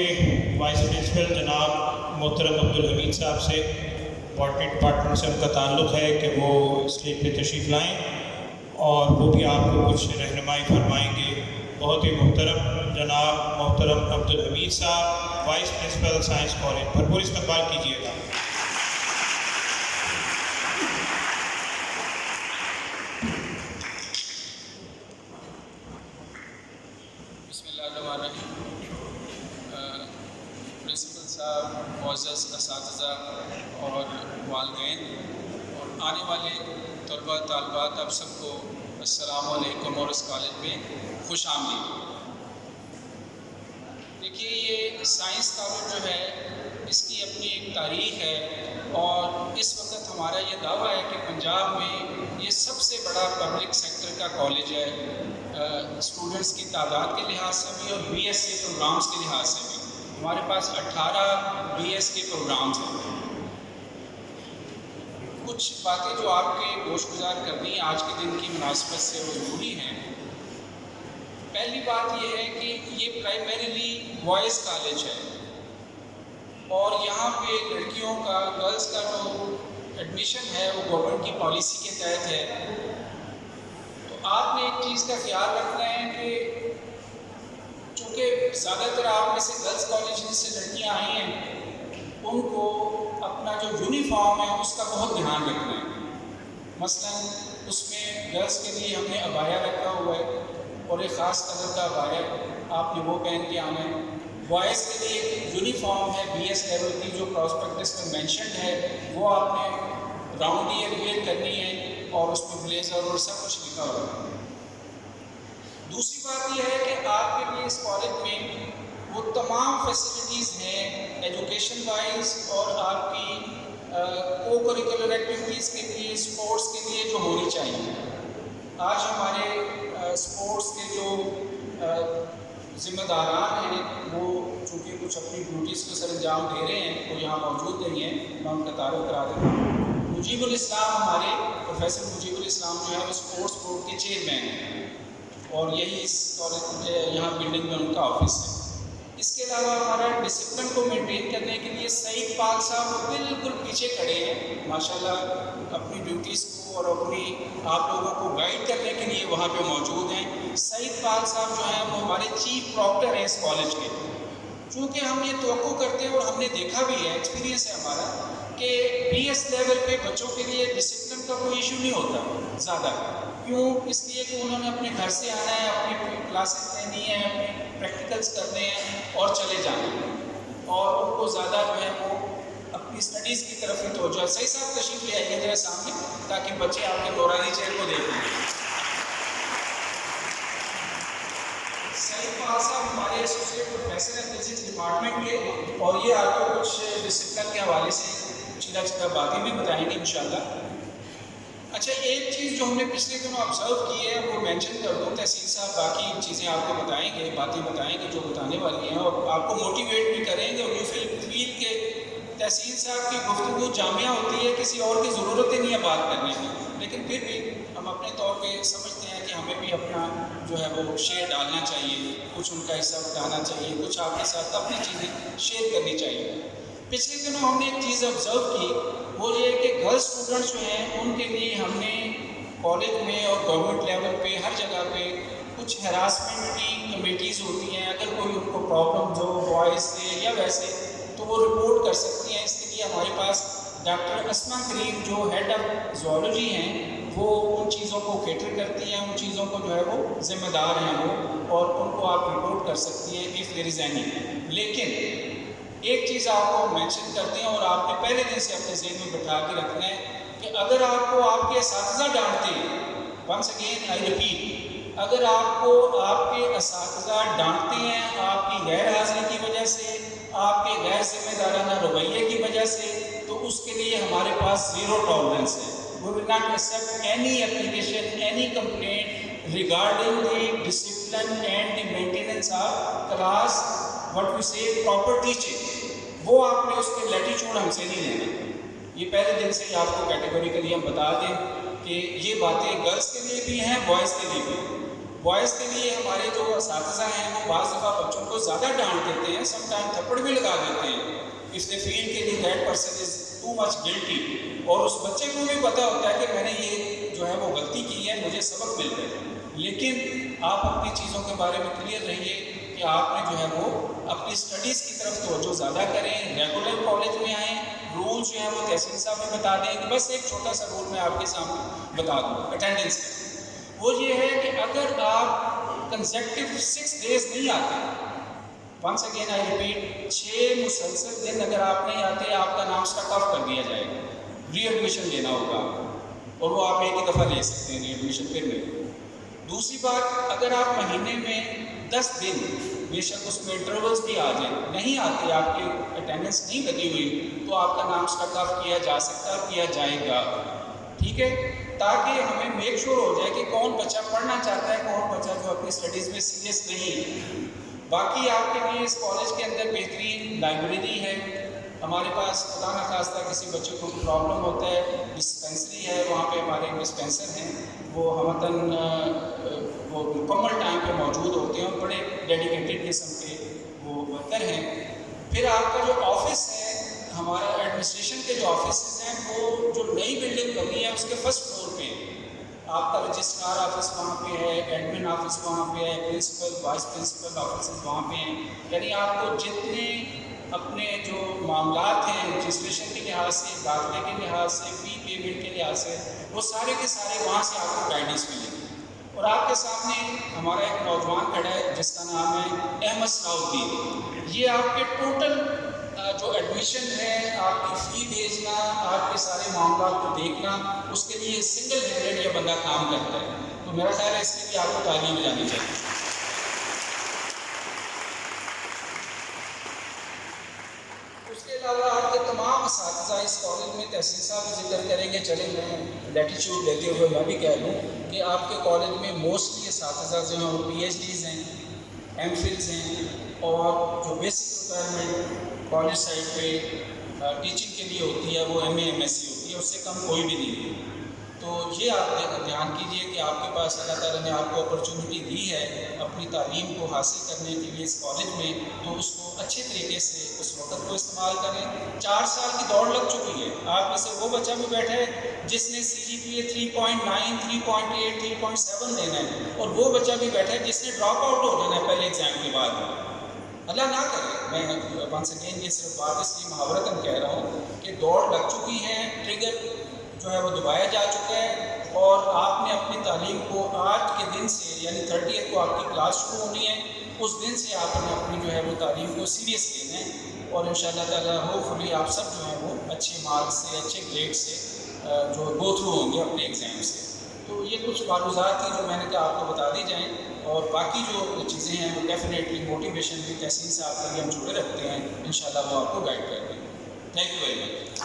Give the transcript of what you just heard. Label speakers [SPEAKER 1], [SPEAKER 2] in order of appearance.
[SPEAKER 1] کے vice principal جناب محترم عبدالحمید صاحب سے باٹنی ڈپارٹمنٹ سے ان کا تعلق ہے کہ وہ اسٹیج پہ تشریف لائیں اور وہ بھی آپ کو کچھ رہنمائی فرمائیں گے. بہت ہی محترم جناب محترم عبدالحمید صاحب وائس پرنسپل سائنس کالج، بھرپور استقبال کیجیے گا.
[SPEAKER 2] پرنسپل صاحب، معزز اساتذہ اور والدین اور آنے والے طلباء طالبات، آپ سب کو السلام علیکم اور اس کالج میں خوش آمدید. دیکھیے، یہ سائنس کالج جو ہے اس کی اپنی ایک تاریخ ہے اور اس وقت ہمارا یہ دعویٰ ہے کہ پنجاب میں یہ سب سے بڑا پبلک سیکٹر کا کالج ہے، اسٹوڈنٹس کی تعداد کے لحاظ سے بھی اور بی ایس سی پروگرامز کے لحاظ سے بھی. ہمارے پاس 18 بی ایس کے پروگرامز ہیں. کچھ باتیں جو آپ کے گوش گزار کرنی ہیں آج کے دن کی مناسبت سے وہ ضروری ہیں. پہلی بات یہ ہے کہ یہ پرائمریلی بوائز کالج ہے اور یہاں پہ لڑکیوں کا، گرلز کا جو ایڈمیشن ہے وہ گورنمنٹ کی پالیسی کے تحت ہے. تو آپ نے ایک چیز کا خیال رکھنا ہے کہ چونکہ زیادہ تر آپ میں سے گرلز کالج سے لڑکیاں آئی ہیں، ان کو اپنا جو یونیفارم ہے اس کا بہت دھیان رکھنا ہے. مثلا اس میں گرلز کے لیے ہم نے عبایا رکھا ہوا ہے اور ایک خاص کلر کا عبایا آپ نے وہ پہن کے آنا ہے. بوائز کے لیے ایک یونیفارم ہے بی ایس لیول کی جو پراسپیکٹس میں مینشنڈ ہے، وہ آپ نے راؤنڈ ایئر ویئر کرنی ہے اور اس میں بلیزر اور سب کچھ لکھا ہوا ہے. دوسری بات یہ ہے کہ آپ کے لیے اس کالج میں وہ تمام فیسلٹیز ہیں ایجوکیشن وائز اور آپ کی کو کریکولر ایکٹیویٹیز کے لیے، اسپورٹس کے لیے جو ہونی چاہیے. آج ہمارے اسپورٹس کے جو ذمہ داران ہیں وہ چونکہ کچھ اپنی ڈیوٹیز کو سر انجام دے رہے ہیں، وہ یہاں موجود نہیں ہیں، میں ان کا تعارف کرا دیتا ہوں. مجیب الاسلام، ہمارے پروفیسر مجیب الاسلام جو ہے وہ اسپورٹس بورڈ کے چیئرمین ہیں اور یہی اس کالج یہاں بلڈنگ میں ان کا آفس ہے. اس کے علاوہ ہمارا ڈسپلن کو مینٹین کرنے کے لیے سعید پال صاحب بالکل پیچھے کھڑے ہیں، ماشاءاللہ اپنی ڈیوٹیز کو اور اپنی آپ لوگوں کو گائیڈ کرنے کے لیے وہاں پہ موجود ہیں. سعید پال صاحب جو ہیں وہ ہمارے چیف پراکٹر ہیں اس کالج کے. چونکہ ہم یہ توقع کرتے ہیں اور ہم نے دیکھا بھی ہے، ایکسپیرینس ہے ہمارا، کہ بی ایس لیول پہ بچوں کے لیے ڈسپلن کا کوئی ایشو نہیں ہوتا زیادہ. کیوں؟ اس لیے کہ انہوں نے اپنے گھر سے آنا ہے، اپنی کلاسز لینی ہے، اپنے پریکٹیکلز کرنے ہیں اور چلے جانا ہے، اور ان کو زیادہ جو ہے وہ اپنی اسٹڈیز کی طرف ہی توجہ. صحیح صاحب تشریف لے آئیے ذرا سامنے تاکہ بچے آپ کے نورانی چہرے کو دیکھیں. سعید پال صاحب ہمارے ایسوسیٹ پروفیسر ہیں فزکس ڈپارٹمنٹ کے اور یہ آپ کو کچھ ڈسپلن کے حوالے سے چیدہ چیدہ باتیں بھی بتائیں گے انشاءاللہ. اچھا، ایک چیز جو ہم نے پچھلے دنوں آبزرو کی ہے وہ مینشن کر دوں. تحصیل صاحب باقی چیزیں آپ کو بتائیں گے، باتیں بتائیں گے جو بتانے والی ہیں اور آپ کو موٹیویٹ بھی کریں گے اور یو فیل کہ تحصیل صاحب کی گفتگو جامعہ ہوتی ہے، کسی اور کی ضرورت ہی نہیں ہے بات کرنے کی، لیکن پھر بھی ہم اپنے طور پہ سمجھتے ہیں کہ ہمیں بھی اپنا جو ہے وہ شیئر ڈالنا چاہیے، کچھ ان کا حصہ بتانا چاہیے، کچھ آپ کے ساتھ اپنی چیزیں شیئر کرنی چاہیے. پچھلے دنوں ہم نے ایک چیز آبزرو کی، وہ یہ کہ گرلز اسٹوڈنٹس جو ہیں ان کے لیے ہم نے کالج میں اور گورنمنٹ لیول پہ ہر جگہ پہ کچھ ہراسمنٹ کی کمیٹیز ہوتی ہیں. اگر کوئی ان کو پرابلم ہو بوائز سے یا ویسے تو وہ رپورٹ کر سکتی ہیں. اس کے لیے ہمارے پاس ڈاکٹر اسما کریم جو ہیڈ آف زوالوجی ہیں وہ ان چیزوں کو کیٹر کرتی ہیں، ان چیزوں کو جو ہے وہ ذمہ دار ہیں وہ، اور ان کو آپ رپورٹ کر سکتی ہیں if there is any. لیکن ایک چیز آپ کو مینشن کرتے ہیں اور آپ نے پہلے دن سے اپنے ذہن میں بٹھا کے رکھنا ہے کہ اگر آپ کو آپ کے اساتذہ ڈانٹتے ہیں، ونس اگین آئی ریپیٹ، اگر آپ کو آپ کے اساتذہ ڈانٹتے ہیں آپ کی غیر حاضری کی وجہ سے، آپ کے غیر ذمہ دارانہ رویے کی وجہ سے، تو اس کے لیے ہمارے پاس زیرو ٹالرنس ہے. We will not accept any application, any complaint regarding the discipline and the maintenance of class, what we say proper teaching. وہ آپ نے اس کے لیٹیچیوڈ ہم سے نہیں لینا. یہ پہلے دن سے ہی آپ کو کیٹیگوریکلی ہم بتا دیں کہ یہ باتیں گرلز کے لیے بھی ہیں، بوائز کے لیے بھی. بوائز کے لیے ہمارے جو اساتذہ ہیں وہ بعض دفعہ بچوں کو زیادہ ڈانٹ دیتے ہیں, سم ٹائم تھپڑ بھی لگا دیتے ہیں if they feel کہ that person is too much guilty, اور اس بچے کو بھی پتہ ہوتا ہے کہ میں نے یہ جو ہے وہ غلطی کی ہے, مجھے سبق مل گیا. لیکن آپ اپنی چیزوں کے بارے میں کلیئر رہیے کہ آپ نے جو ہے وہ اپنی اسٹڈیز کی طرف توجہ زیادہ کریں, ریگولر کالج میں آئیں. رول جو ہے وہ تحصیل صاحب نے بتا دیں کہ بس ایک چھوٹا سا رول میں آپ کے سامنے بتا دوں اٹینڈنس کا. وہ یہ ہے کہ اگر آپ کنسیکٹیو 6 days نہیں آتے, ونس اگین آئی ریپیٹ, 6 مسلسل دن اگر آپ نہیں آتے, آپ کا نام اسٹک آف کر دیا جائے گا, ری ایڈمیشن لینا ہوگا, اور وہ آپ ایک ہی دفعہ لے سکتے ہیں ری ایڈمیشن پھر نہیں. دوسری بات, اگر آپ مہینے میں 10 دن, بے شک اس میں انٹرولز بھی آ جائیں, نہیں آتے, آپ کی اٹینڈنس نہیں لگی ہوئی, تو آپ کا نام اسٹک آف کیا جا سکتا, کیا جائے گا. ٹھیک ہے, تاکہ ہمیں میک شور ہو جائے کہ کون بچہ پڑھنا چاہتا ہے, کون بچہ جو اپنی اسٹڈیز میں سیریس نہیں. باقی آپ کے لیے اس کالج کے اندر بہترین لائبریری ہے. ہمارے پاس خدا نخواستہ کسی بچے کو پرابلم ہوتا ہے, ڈسپینسری ہے, وہاں پہ ہمارے ڈسپینسر ہیں, وہ ہمتاً وہ مکمل ٹائم پہ موجود ہوتے ہیں, اور بڑے ڈیڈیکیٹڈ قسم کے وہ ورکر ہیں. پھر آپ کا جو آفس ہے, ہمارا ایڈمنسٹریشن کے جو آفیسز ہیں, وہ جو نئی بلڈنگ بنی ہے اس کے فرسٹ فلور پہ آپ کا رجسٹرار آفس وہاں پہ ہے, ایڈمن آفس وہاں پہ ہے, پرنسپل وائس پرنسپل آفسز وہاں پہ ہیں. یعنی آپ کو جتنے اپنے جو معاملات ہیں رجسٹریشن کے لحاظ سے, داخلے کے لحاظ سے, فی پیمنٹ کے لحاظ سے, وہ سارے کے سارے وہاں سے آپ کو گائیڈنس ملے گی. اور آپ کے سامنے ہمارا ایک نوجوان کھڑا ہے جس کا نام ہے احمد صلاح. یہ آپ کے ٹوٹل جو ایڈمیشن ہے, آپ کی فی بھیجنا, آپ کے سارے معاملات کو دیکھنا, اس کے لیے سنگل ہینڈیڈ یہ بندہ کام کرتا ہے. تو میرا خیال ہے اس کے لیے آپ کو تعلیم جانی چاہیے. اس کے علاوہ آپ کے تمام اساتذہ اس کالج میں, تحصیل صاحب ذکر کریں گے, چلیں میں لیٹیچیوڈ لیتے ہوئے میں بھی کہہ دوں کہ آپ کے کالج میں موسٹلی اساتذہ جو ہیں وہ پی ایچ ڈیز ہیں, ایم فلز ہیں, اور جو بیسک ریکوائرمنٹ کالج سائڈ پہ ٹیچنگ کے لیے ہوتی ہے وہ M A M S C ہوتی ہے, اس سے کم کوئی بھی نہیں. تو یہ آپ دھیان کیجئے کہ آپ کے پاس اللہ تعالیٰ نے آپ کو اپرچونٹی دی ہے اپنی تعلیم کو حاصل کرنے کے لیے اس کالج میں, تو اس کو اچھے طریقے سے اس وقت کو استعمال کریں. 4 سال کی دوڑ لگ چکی ہے. آپ میں سے وہ بچہ بھی بیٹھا ہے جس نے سی جی پی اے 3.9, 3.8, 3.7 دینا ہے, اور وہ بچہ بھی بیٹھا ہے جس نے ڈراپ آؤٹ ہو جانا ہے پہلے ایگزام کے بعد. اللہ نہ کرے, میں ونس اگین یہ صرف بات اس لیے محاورتاً کہہ رہا ہوں کہ دوڑ لگ چکی ہے, ٹریگر جو ہے وہ دبایا جا چکا ہے, اور آپ نے اپنی تعلیم کو آج کے دن سے, یعنی 30 کو آپ کی کلاس شروع ہونی ہے, اس دن سے آپ نے اپنی جو ہے وہ تعلیم کو سیریس لینا ہے, اور ان شاء اللہ تعالیٰ ہوپ فلی آپ سب جو ہیں وہ اچھے مارکس سے, اچھے گریڈ سے جو گو تھرو ہوں گے اپنے ایگزام سے. تو یہ کچھ معلومات تھیں جو میں نے کہا آپ کو بتا دی جائیں, اور باقی جو چیزیں ہیں وہ ڈیفینیٹلی موٹیویشن بھی تحصیل صاحب کے لیے ہم جڑے رکھتے ہیں, انشاءاللہ وہ آپ کو گائیڈ کر دیں گے. Thank you very much.